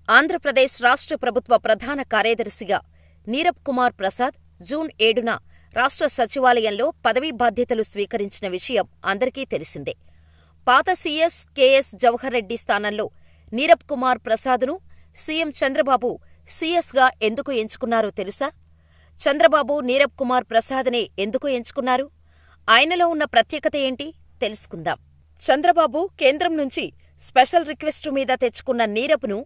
ఆంధ్రప్రదేశ్ రాష్ట్ర ప్రభుత్వ ప్రధాన కార్యదర్శిగా నీరబ్ కుమార్ ప్రసాద్ జూన్ 7న రాష్ట్ర సచివాలయంలో పదవీ బాధ్యతలు స్వీకరించిన విషయం అందరికీ తెలిసిందే. పాత సీఎస్ కెఎస్ జవహర్ రెడ్డి స్థానంలో నీరబ్ కుమార్ ప్రసాద్ను సీఎం చంద్రబాబు సీఎస్గా ఎందుకు ఎంచుకున్నారో తెలుసా? చంద్రబాబు నీరబ్ కుమార్ ప్రసాద్నే ఎందుకు ఎంచుకున్నారు? ఆయనలో ఉన్న ప్రత్యేకత ఏంటి? తెలుసుకుందాం. చంద్రబాబు కేంద్రం నుంచి స్పెషల్ రిక్వెస్టు మీద తెచ్చుకున్న నీరబ్ను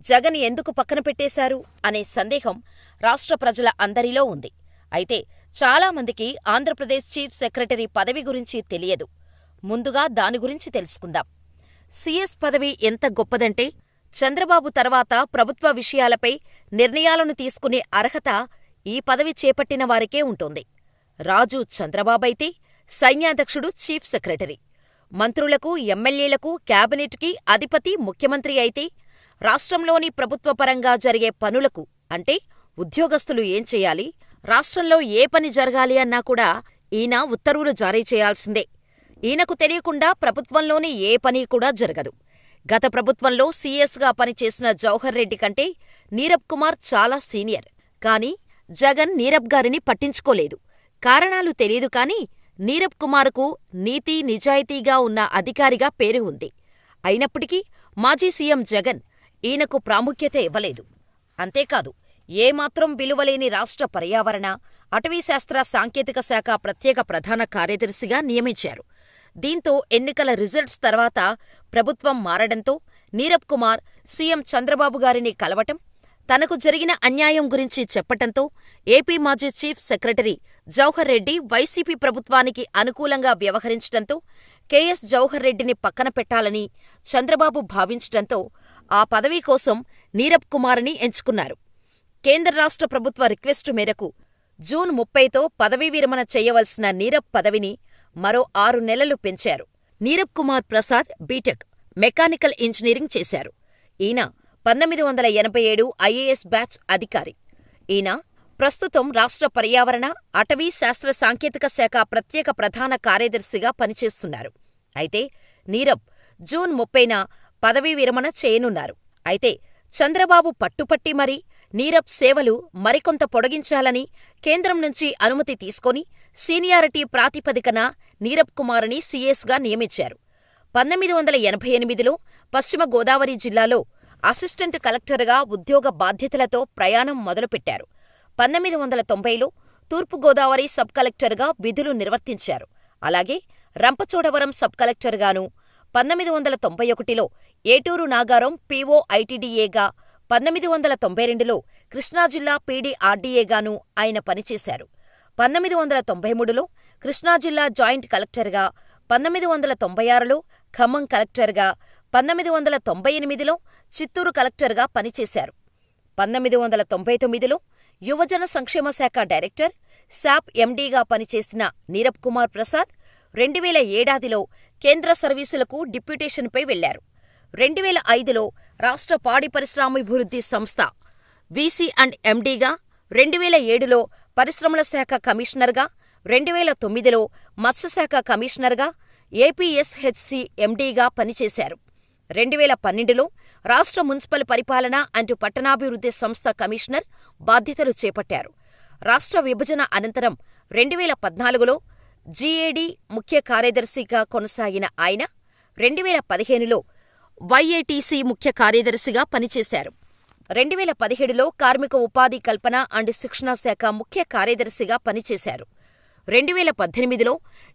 జగన్ ఎందుకు పక్కన పెట్టేశారు అనే సందేహం రాష్ట్ర ప్రజల అందరిలో ఉంది. అయితే చాలామందికి ఆంధ్రప్రదేశ్ చీఫ్ సెక్రటరీ పదవి గురించి తెలియదు. ముందుగా దాని గురించి తెలుసుకుందాం. సీఎస్ పదవి ఎంత గొప్పదంటే చంద్రబాబు తర్వాత ప్రభుత్వ విషయాలపై నిర్ణయాలను తీసుకునే అర్హత ఈ పదవి చేపట్టిన వారికే ఉంటుంది. రాజు చంద్రబాబైతే సైన్యాధ్యక్షుడు చీఫ్ సెక్రటరీ, మంత్రులకు, ఎమ్మెల్యేలకు, క్యాబినెట్కి అధిపతి ముఖ్యమంత్రి అయితే రాష్ట్రంలోని ప్రభుత్వపరంగా జరిగే పనులకు అంటే ఉద్యోగస్తులు ఏం చేయాలి, రాష్ట్రంలో ఏ పని జరగాలి అన్నా కూడా ఈయన ఉత్తర్వులు జారీ చేయాల్సిందే. ఈయనకు తెలియకుండా ప్రభుత్వంలోని ఏ పని కూడా జరగదు. గత ప్రభుత్వంలో సీఎస్గా పనిచేసిన జవహర్ రెడ్డి కంటే నీరబ్ కుమార్ చాలా సీనియర్. కానీ జగన్ నీరబ్ గారిని పట్టించుకోలేదు. కారణాలు తెలీదు కానీ నీరబ్ కుమార్కు నీతి నిజాయితీగా ఉన్న అధికారిగా పేరు ఉంది. అయినప్పటికీ మాజీ సీఎం జగన్ ఈయనకు ప్రాముఖ్యత ఇవ్వలేదు. అంతేకాదు, ఏమాత్రం విలువలేని రాష్ట్ర పర్యావరణ, అటవీశాస్త్ర సాంకేతిక శాఖ ప్రత్యేక ప్రధాన కార్యదర్శిగా నియమించారు. దీంతో ఎన్నికల రిజల్ట్స్ తర్వాత ప్రభుత్వం మారడంతో నీరబ్ కుమార్ సీఎం చంద్రబాబు గారిని కలవటం, తనకు జరిగిన అన్యాయం గురించి చెప్పటంతో ఏపీ మాజీ chief secretary Jawahar Reddy YCP ప్రభుత్వానికి అనుకూలంగా వ్యవహరించటంతో కెఎస్ జవహర్ రెడ్డిని పక్కన పెట్టాలని చంద్రబాబు భావించటంతో ఆ పదవీ కోసం నీరబ్ కుమార్ని ఎంచుకున్నారు. కేంద్ర రాష్ట్ర ప్రభుత్వ రిక్వెస్టు మేరకు జూన్ 30తో పదవీ విరమణ చేయవలసిన నీరబ్ పదవిని మరో 6 నెలలు పెంచారు. Nirab Kumar Prasad BTech, mechanical engineering చేశారు. ఈయన 1987 ఐఏఎస్ బ్యాచ్ అధికారి. ఈయన ప్రస్తుతం రాష్ట్ర పర్యావరణ, అటవీ శాస్త్ర సాంకేతిక శాఖ ప్రత్యేక ప్రధాన కార్యదర్శిగా పనిచేస్తున్నారు. అయితే నీరబ్ జూన్ 30న పదవీ విరమణ చేయనున్నారు. అయితే చంద్రబాబు పట్టుపట్టి మరీ నీరబ్ సేవలు మరికొంత పొడిగించాలని కేంద్రం నుంచి అనుమతి తీసుకొని సీనియారిటీ ప్రాతిపదికన నీరబ్ కుమార్ని సీఎస్గా నియమించారు. 1988లో పశ్చిమ గోదావరి జిల్లాలో అసిస్టెంట్ కలెక్టర్గా ఉద్యోగ బాధ్యతలతో ప్రయాణం మొదలుపెట్టారు. 1990లో తూర్పుగోదావరి సబ్ కలెక్టర్గా విధులు నిర్వర్తించారు. అలాగే రంపచోడవరం సబ్ కలెక్టర్గాను, 1991లో ఏటూరు నాగారం పీఓ ఐటీడీఏగా, 1992లో కృష్ణా జిల్లా పీడీఆర్డీఏగాను ఆయన పనిచేశారు. 1993లో కృష్ణా జిల్లా జాయింట్ కలెక్టర్గా, 1996లో ఖమ్మం కలెక్టర్గా, 1998లో చిత్తూరు కలెక్టర్గా పనిచేశారు. 1999లో యువజన సంక్షేమ శాఖ డైరెక్టర్, శాప్ ఎండీగా పనిచేసిన నీరబ్ కుమార్ ప్రసాద్ 2007లో కేంద్ర సర్వీసులకు డిప్యూటేషన్పై వెళ్లారు. 2005లో రాష్ట్ర పాడి పరిశ్రమాభివృద్ధి సంస్థ వీసీ అండ్ ఎండీగా, 2007లో పరిశ్రమల శాఖ కమిషనర్గా, 2009లో మత్స్యశాఖ కమిషనర్గా, ఏపీఎస్హెచ్సి ఎండీగా పనిచేశారు. 2012లో రాష్ట్ర మున్సిపల్ పరిపాలన అండ్ పట్టణాభివృద్ధి సంస్థ కమిషనర్ బాధ్యతలు చేపట్టారు. రాష్ట్ర విభజన అనంతరం 2014లో జీఏడీ ముఖ్య కార్యదర్శిగా కొనసాగిన ఆయన 2015లో వైఏటీసీ ముఖ్య కార్యదర్శిగా పనిచేశారు. 2017లో కార్మిక ఉపాధి కల్పన అండ్ శిక్షణ శాఖ ముఖ్య కార్యదర్శిగా పనిచేశారు. 2018లో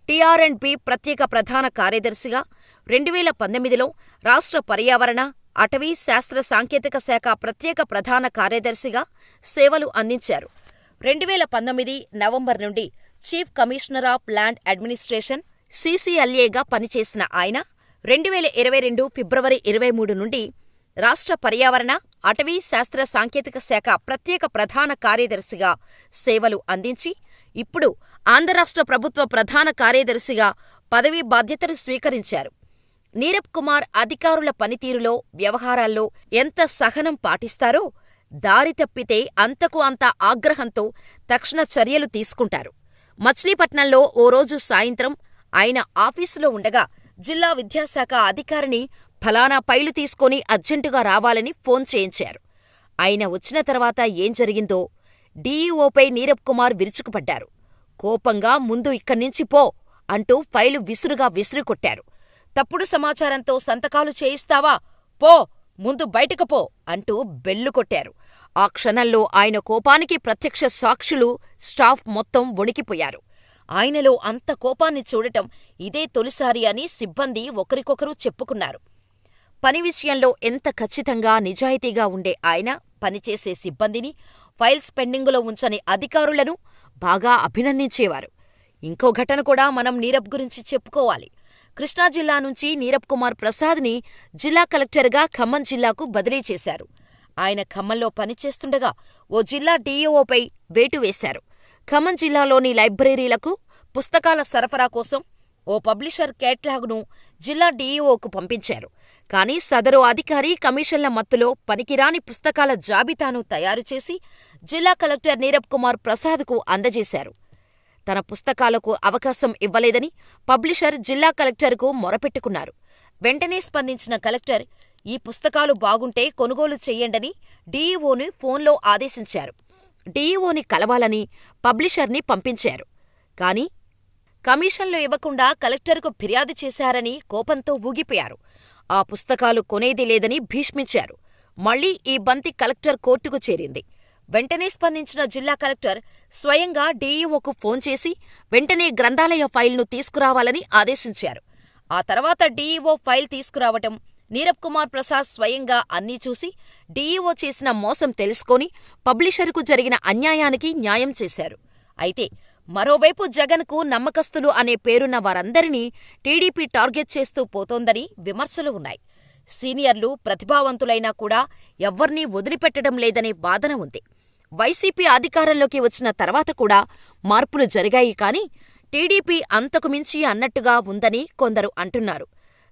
టీఆర్&బి ప్రత్యేక ప్రధాన కార్యదర్శిగా, 2019లో రాష్ట్ర పర్యావరణ, అటవీ శాస్త్ర సాంకేతిక శాఖ ప్రత్యేక ప్రధాన కార్యదర్శిగా సేవలు అందించారు. 2019 నవంబర్ నుండి chief commissioner of land administration సీసీఎల్ఏగా పనిచేసిన ఆయన 2022 ఫిబ్రవరి 23 నుండి రాష్ట్ర పర్యావరణ, అటవీ శాస్త్ర సాంకేతిక శాఖ ప్రత్యేక ప్రధాన కార్యదర్శిగా సేవలు అందించి ఇప్పుడు ఆంధ్ర రాష్ట్ర ప్రభుత్వ ప్రధాన కార్యదర్శిగా పదవీ బాధ్యతలు స్వీకరించారు. నీరబ్ కుమార్ అధికారుల పనితీరులో, వ్యవహారాల్లో ఎంత సహనం పాటిస్తారో, దారి తప్పితే అంతకు అంత ఆగ్రహంతో తక్షణ చర్యలు తీసుకుంటారు. మచిలీపట్నంలో ఓ రోజు సాయంత్రం ఆయన ఆఫీసులో ఉండగా జిల్లా విద్యాశాఖ అధికారిని ఫలానా ఫైలు తీసుకొని అర్జెంటుగా రావాలని ఫోన్ చేయించారు. ఆయన వచ్చిన తర్వాత ఏం జరిగిందో డీఈఓపై నీరబ్ కుమార్ విరుచుకుపడ్డారు. కోపంగా ముందు ఇక్కడ్నించి పో అంటూ ఫైలు విసురుగా విసిరికొట్టారు. తప్పుడు సమాచారంతో సంతకాలు చేయిస్తావా? పో, ముందు బయటకు పో అంటూ బెల్లు కొట్టారు. ఆ క్షణంలో ఆయన కోపానికి ప్రత్యక్ష సాక్షులు, స్టాఫ్ మొత్తం వణికిపోయారు. ఆయనలో అంత కోపాన్ని చూడటం ఇదే తొలిసారి అని సిబ్బంది ఒకరికొకరు చెప్పుకున్నారు. పని విషయంలో ఎంత ఖచ్చితంగా, నిజాయితీగా ఉండే ఆయన పనిచేసే సిబ్బందిని, ఫైల్స్ పెండింగులో ఉంచని అధికారులను బాగా అభినందించేవారు. ఇంకో ఘటన కూడా మనం నీరబ్ గురించి చెప్పుకోవాలి. కృష్ణా జిల్లా నుంచి నీరబ్ కుమార్ ప్రసాద్ని జిల్లా కలెక్టర్గా ఖమ్మం జిల్లాకు బదిలీ చేశారు. ఆయన ఖమ్మంలో పనిచేస్తుండగా ఓ జిల్లా డీఈఓపై వేటు వేశారు. ఖమ్మం జిల్లాలోని లైబ్రరీలకు పుస్తకాల సరఫరా కోసం ఓ పబ్లిషర్ కేటలాగ్ను జిల్లా డీఈఓకు పంపించారు. కానీ సదరు అధికారి కమిషన్ల మత్తులో పనికిరాని పుస్తకాల జాబితాను తయారుచేసి జిల్లా కలెక్టర్ నీరబ్ కుమార్ ప్రసాద్కు అందజేశారు. తన పుస్తకాలకు అవకాశం ఇవ్వలేదని పబ్లిషర్ జిల్లా కలెక్టర్కు మొరపెట్టుకున్నారు. వెంటనే స్పందించిన కలెక్టర్ ఈ పుస్తకాలు బాగుంటే కొనుగోలు చెయ్యండని డీఈఓని ఫోన్లో ఆదేశించారు. డీఈఓని కలవాలని పబ్లిషర్ని పంపించారు. కాని కమిషన్లు ఇవ్వకుండా కలెక్టర్కు ఫిర్యాదు చేశారని కోపంతో ఊగిపోయారు. ఆ పుస్తకాలు కొనేది లేదని భీష్మించారు. మళ్లీ ఈ బంతి కలెక్టర్ కోర్టుకు చేరింది. వెంటనే స్పందించిన జిల్లా కలెక్టర్ స్వయంగా డీఈఓకు ఫోన్ చేసి వెంటనే గ్రంథాలయ ఫైల్ను తీసుకురావాలని ఆదేశించారు. ఆ తర్వాత డీఈఓ ఫైల్ తీసుకురావటం, నీరబ్ కుమార్ ప్రసాద్ స్వయంగా అన్నీ చూసి డీఈఓ చేసిన మోసం తెలుసుకొని పబ్లిషరుకు జరిగిన అన్యాయానికి న్యాయం చేశారు. అయితే మరోవైపు జగన్కు నమ్మకస్తులు అనే పేరున్న వారందరినీ టీడీపీ టార్గెట్ చేస్తూ పోతోందని విమర్శలు ఉన్నాయి. సీనియర్లు, ప్రతిభావంతులైనా కూడా ఎవ్వర్నీ వదిలిపెట్టడం లేదనే వాదన ఉంది. వైసీపీ అధికారంలోకి వచ్చిన తర్వాత కూడా మార్పులు జరిగాయి కానీ టీడీపీ అంతకుమించి అన్నట్టుగా ఉందని కొందరు అంటున్నారు.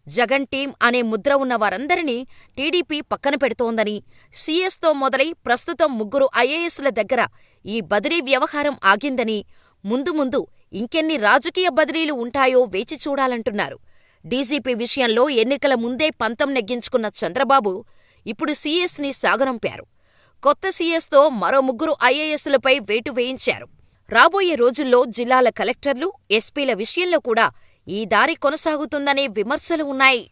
జగన్ టీం అనే ముద్ర ఉన్న వారందరినీ టీడీపీ పక్కన పెడుతోందని, సీఎస్తో మొదలై ప్రస్తుతం 3 ఐఏఎస్ల దగ్గర ఈ బదిలీ వ్యవహారం ఆగిందని, ముందు ముందు ఇంకెన్ని రాజకీయ బదిలీలు ఉంటాయో వేచి చూడాలంటున్నారు. డీజీపీ విషయంలో ఎన్నికల ముందే పంతం నెగ్గించుకున్న చంద్రబాబు ఇప్పుడు సీఎస్ని సాగనంపారు. కొత్త సీఎస్తో మరో 3 ఐఏఎస్లపై వేటు వేయించారు. రాబోయే రోజుల్లో జిల్లాల కలెక్టర్లు, ఎస్పీల విషయంలో కూడా ఈ దారి కొనసాగుతుందనే విమర్శలు ఉన్నాయి.